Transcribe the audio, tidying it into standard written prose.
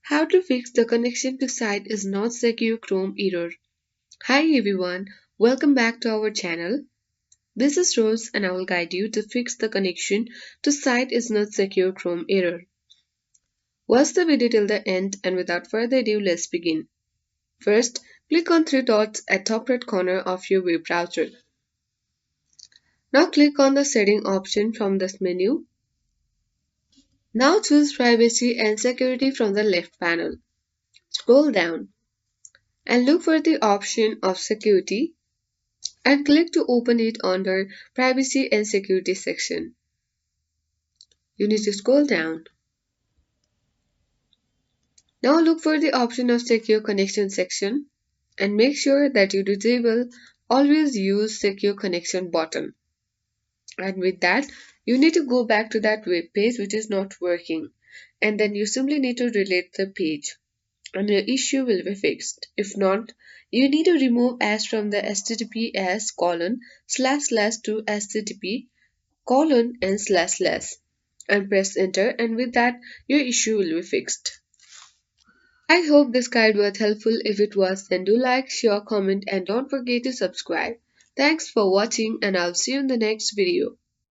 How to fix the connection to site is not secure Chrome error. Hi everyone, welcome back to our channel. This is Rose and I will guide you to fix the connection to site is not secure Chrome error. Watch the video till the end and without further ado let's begin. First, click on three dots at top right corner of your web browser. Now click on the setting option from this menu. Now choose privacy and security from the left panel. Scroll down and look for the option of security and click to open it under Privacy and Security section. You need to scroll down. Now look for the option of Secure Connection section and make sure that you disable Always Use Secure Connection button. And with that, you need to go back to that web page which is not working, and then you simply need to delete the page and your issue will be fixed. If not, you need to remove as from the https colon / to http colon and / and press enter, and with that your issue will be fixed. I hope this guide was helpful. If it was, then do like, share, comment and don't forget to subscribe. Thanks for watching and I'll see you in the next video.